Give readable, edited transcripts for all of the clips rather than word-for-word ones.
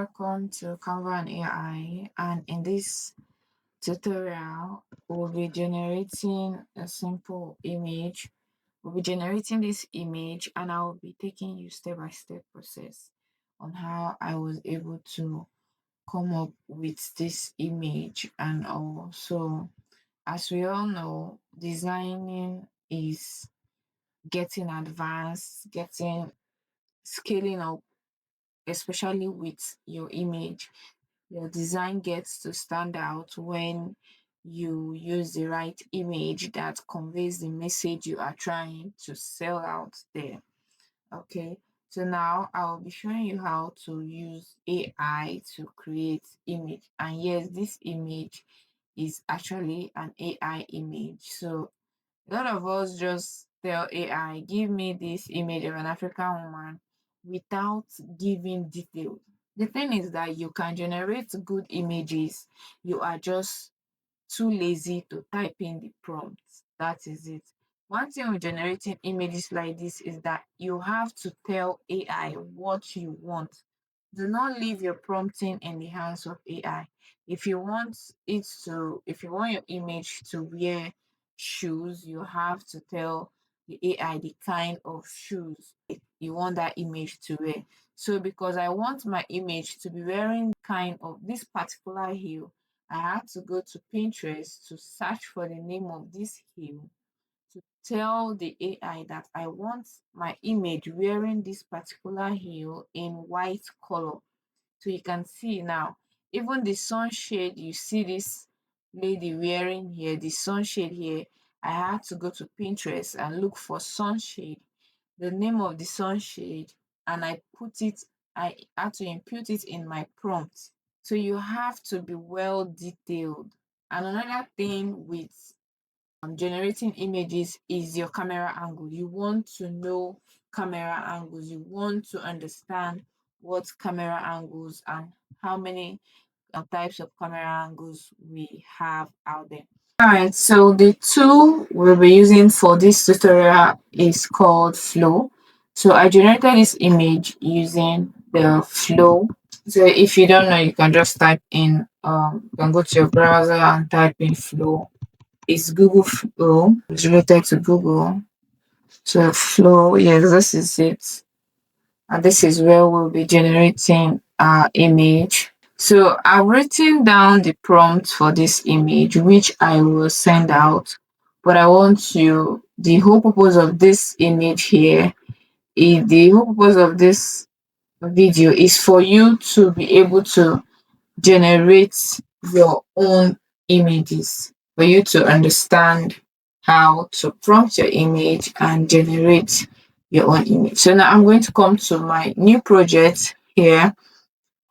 welcome to Canva and AI. And in this tutorial, we'll be generating a simple image. We'll be generating this image, and I'll be taking you step by step process on how I was able to come up with this image. And also, as we all know, designing is getting advanced, getting scaling up, especially with your image. Your design gets to stand out when you use the right image that conveys the message you are trying to sell out there. Okay, so now I'll be showing you how to use AI to create image. And yes, this image is actually an AI image. So a lot of us just tell AI, give me this image of an African woman without giving details. The thing is that you can generate good images. You are just too lazy to type in the prompts. That is it. One thing with generating images like this is that you have to tell AI what you want. Do not leave your prompting in the hands of AI. If you want your image to wear shoes, you have to tell the AI the kind of shoes you want that image to wear. So because I want my image to be wearing kind of this particular heel, I had to go to Pinterest to search for the name of this heel to tell the AI that I want my image wearing this particular heel in white color. So you can see now, even the sunshade you see this lady wearing here, the sunshade here, I had to go to Pinterest and look for sunshade, the name of the sunshade, and I had to input it in my prompt. So you have to be well detailed. And another thing with generating images is your camera angle. You want to know camera angles. You want to understand what camera angles and how many types of camera angles we have out there. All right, so the tool we'll be using for this tutorial is called Flow. So I generated this image using the Flow. So if you don't know, you can just type in, you can go to your browser and type in Flow. It's Google Flow. It's related to Google. So Flow, yes, this is it. And this is where we'll be generating our image. So I've written down the prompt for this image, which I will send out. But I want you, the whole purpose of this image here is the whole purpose of this video is for you to be able to generate your own images, for you to understand how to prompt your image and generate your own image. So now I'm going to come to my new project here,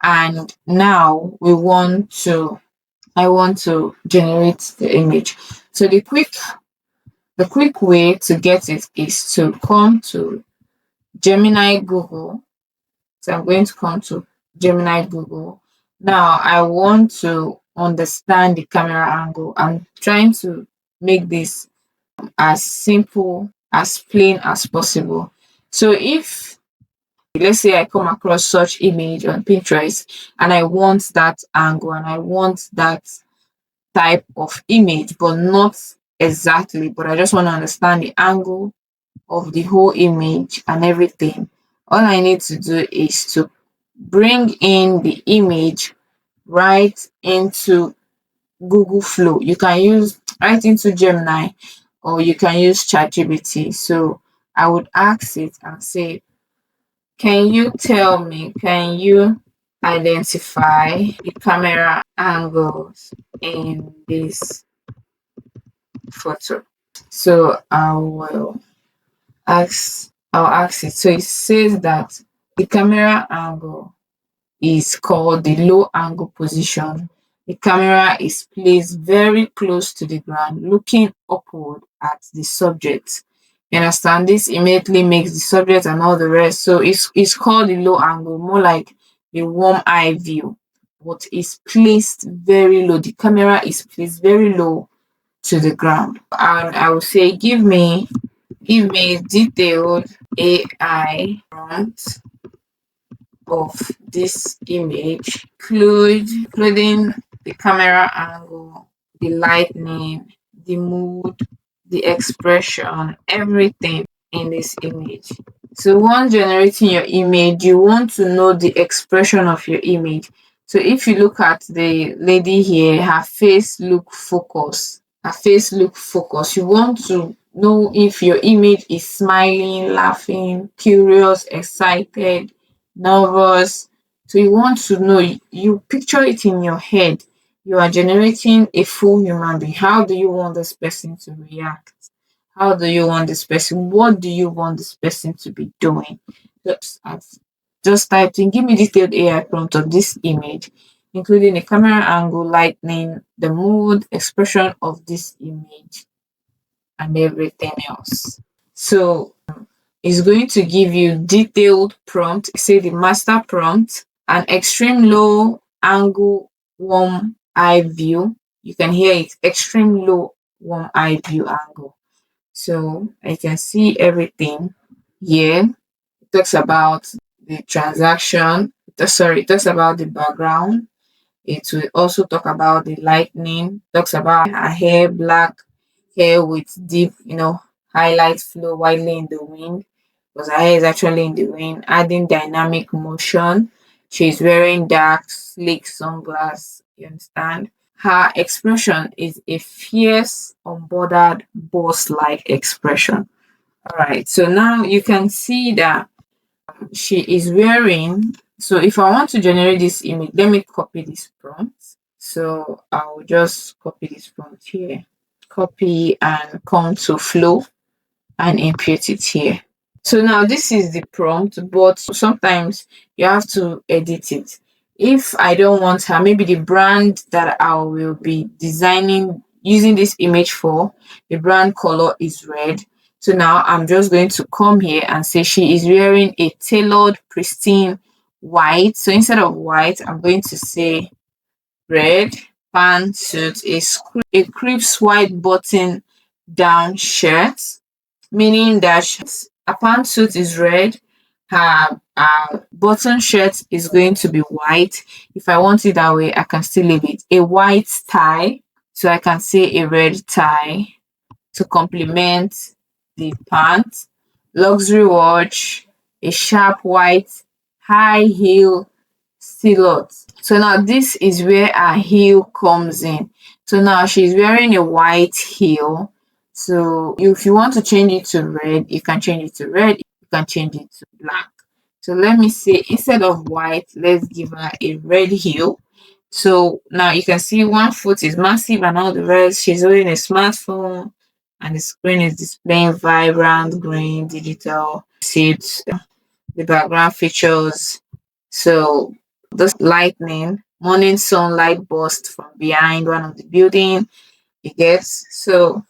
and now I want to generate the image. So the quick way to get it is to come to Gemini Google. So I'm going to come to Gemini Google. Now I want to understand the camera angle. I'm trying to make this as simple, as plain as possible. So if let's say I come across such image on Pinterest and I want that angle and I want that type of image, but not exactly, but I just want to understand the angle of the whole image and everything. All I need to do is to bring in the image right into Google Flow. You can use right into Gemini or you can use ChatGPT. So I would ask it and say, can you identify the camera angles in this photo? So I'll ask it. So it says that the camera angle is called the low angle position. The camera is placed very close to the ground, looking upward at the subject. You understand? This immediately makes the subject and all the rest. So it's called the low angle, more like a warm eye view, but it's placed very low. The camera is placed very low to the ground. And I will say, give me detailed AI prompt of this image, including the camera angle, the lighting, the mood, the expression, everything in this image. So once generating your image, you want to know the expression of your image. So if you look at the lady here, her face look focused. Her face look focused. You want to know if your image is smiling, laughing, curious, excited, nervous. So you want to know, you picture it in your head. You are generating a full human being. How do you want this person to react? How do you want this person? What do you want this person to be doing? Just typed in, give me detailed AI prompt of this image, including the camera angle, lighting, the mood, expression of this image, and everything else. So it's going to give you detailed prompt, say the master prompt, an extreme low angle warm eye view. You can hear it, extreme low warm eye view angle. So I can see everything here. It talks about the transaction. It talks about the background. It will also talk about the lightning. Talks about her hair, black hair with deep, highlight flow widely in the wind. Because her hair is actually in the wind, adding dynamic motion. She's wearing dark, sleek sunglasses. You understand? Her expression is a fierce, unbothered, boss-like expression. All right. So now you can see that she is wearing. So if I want to generate this image, let me copy this prompt. So I'll just copy this prompt here. Copy and come to flow and input it here. So now this is the prompt, but sometimes you have to edit it. If I don't want her, maybe the brand that I will be designing using this image for, the brand color is red. So now I'm just going to come here and say she is wearing a tailored, pristine white. So instead of white, I'm going to say red pantsuit, a crisp white button down shirt, meaning that a pantsuit is red, her button shirt is going to be white. If I want it that way, I can still leave it. A white tie, so I can say a red tie to complement the pants. Luxury watch, a sharp white high heel silhouette. So now this is where her heel comes in. So now she's wearing a white heel. So if you want to change it to red, you can change it to red. You can change it to black. So let me say instead of white, let's give her a red heel. So now you can see one foot is massive and all the rest. She's holding a smartphone and the screen is displaying vibrant green digital seats. The background features. So this lightning, morning sunlight burst from behind one of the building. You get so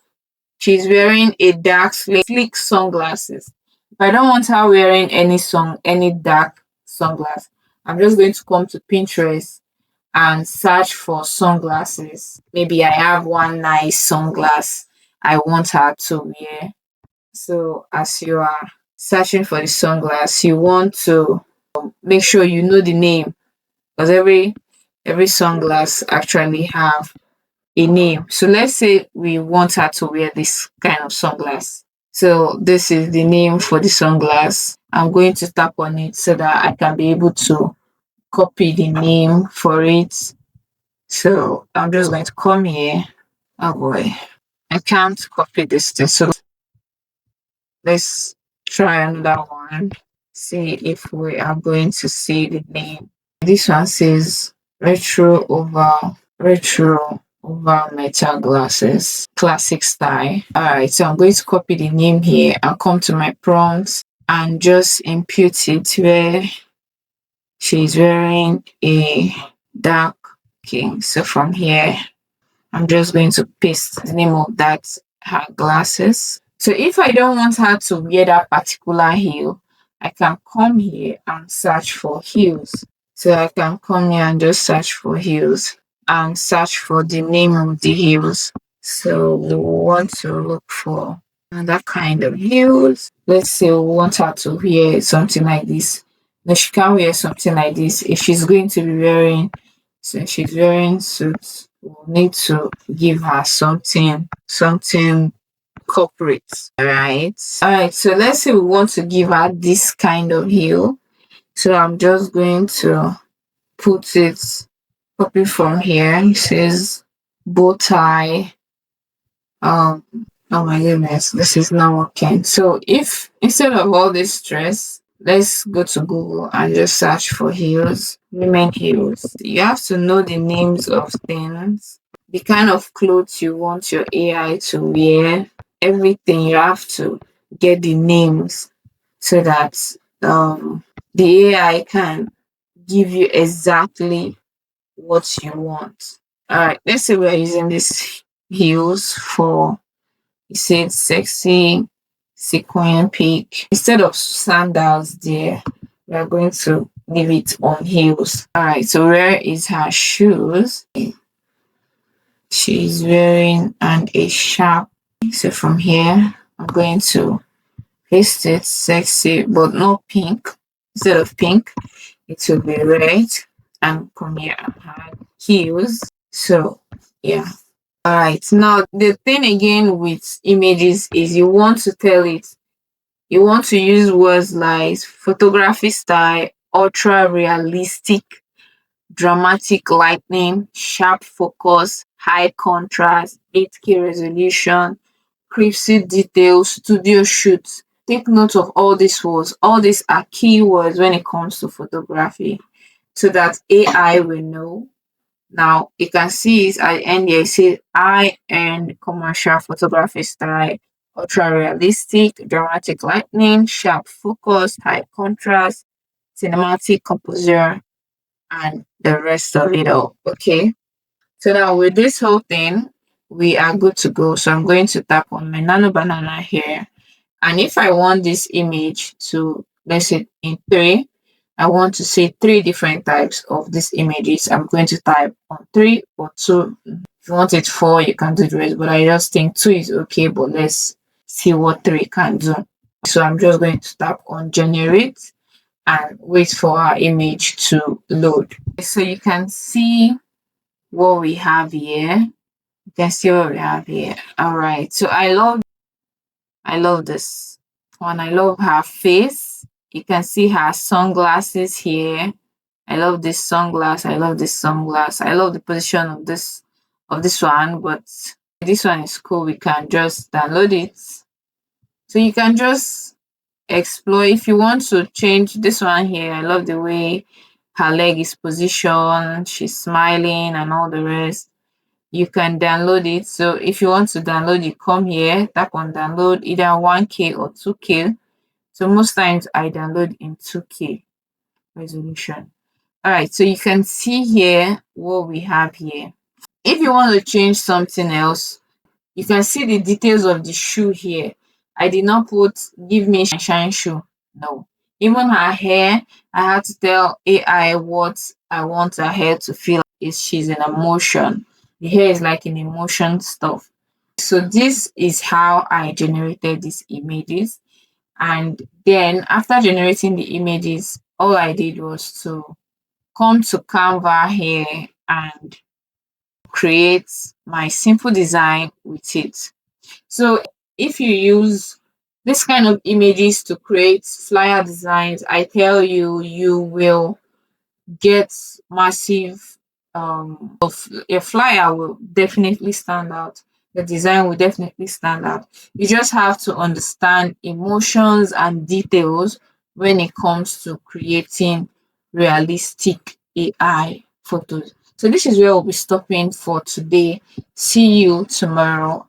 she's wearing a dark sleek sunglasses. If I don't want her wearing any dark sunglasses, I'm just going to come to Pinterest and search for sunglasses. Maybe I have one nice sunglass I want her to wear. So as you are searching for the sunglass, you want to make sure you know the name because every sunglass actually have a name. So let's say we want her to wear this kind of sunglass. So this is the name for the sunglass. I'm going to tap on it so that I can be able to copy the name for it. So I'm just going to come here. Oh boy, I can't copy this thing. So let's try another one. See if we are going to see the name. This one says retro over metal glasses, classic style. Alright, so I'm going to copy the name here and come to my prompts and just input it where she's wearing a dark king. So from here, I'm just going to paste the name of that her glasses. So if I don't want her to wear that particular heel, I can come here and search for heels. So I can come here and just search for heels and search for the name of the heels. So we want to look for that kind of heels. Let's say we want her to wear something like this, No, she can't wear something like this. If she's going to be wearing, so she's wearing suits, we'll need to give her something corporate. All right. So let's say we want to give her this kind of heel. So I'm just going to put it, copy from here. It says bow tie. Um, oh my goodness, this is not working. So if instead of all this stress, let's go to Google and just search for heels, women heels. You have to know the names of things, the kind of clothes you want your AI to wear, everything. You have to get the names so that um the AI can give you exactly what you want. All right, let's say we're using this heels for, it said sexy sequin peak. Instead of sandals there, we are going to leave it on heels. All right, so where is her shoes? She's wearing and a sharp. So from here, I'm going to paste it sexy, but not pink. Instead of pink, it will be red. And come here and have heels. So yeah. All right. Now the thing again with images is you want to tell it. You want to use words like photography style, ultra realistic, dramatic lighting, sharp focus, high contrast, 8K resolution, crisp details, studio shoots. Take note of all these words. All these are keywords when it comes to photography so that AI will know. Now you can see it at the end here, it says high end commercial photography style, ultra realistic, dramatic lighting, sharp focus, high contrast, cinematic composure, and the rest of it all. Okay. So now with this whole thing, we are good to go. So I'm going to tap on my nano banana here. And if I want this image to, let's say in three, I want to see three different types of these images. I'm going to type on three or two. If you want it four, you can do the rest, but I just think two is okay. But let's see what three can do. So I'm just going to tap on generate and wait for our image to load. So you can see what we have here. You can see what we have here. All right. So I love this one. I love her face. You can see her sunglasses here. I love this sunglass. I love this sunglass. I love the position of this one, but this one is cool. We can just download it. So you can just explore if you want to change this one here. I love the way her leg is positioned. She's smiling and all the rest. You can download it. So if you want to download it, come here, tap on download either 1K or 2K. So most times I download in 2K resolution. All right, so you can see here what we have here. If you want to change something else, you can see the details of the shoe here. I did not put give me shine shoe. No. Even her hair, I had to tell AI what I want her hair to feel like is she's in emotion. The hair is like in emotion stuff. So this is how I generated these images. And then after generating the images, all I did was to come to Canva here and create my simple design with it. So if you use this kind of images to create flyer designs, I tell you, you will get massive of your flyer will definitely stand out. The design will definitely stand out. You just have to understand emotions and details when it comes to creating realistic AI photos. So this is where we'll be stopping for today. See you tomorrow.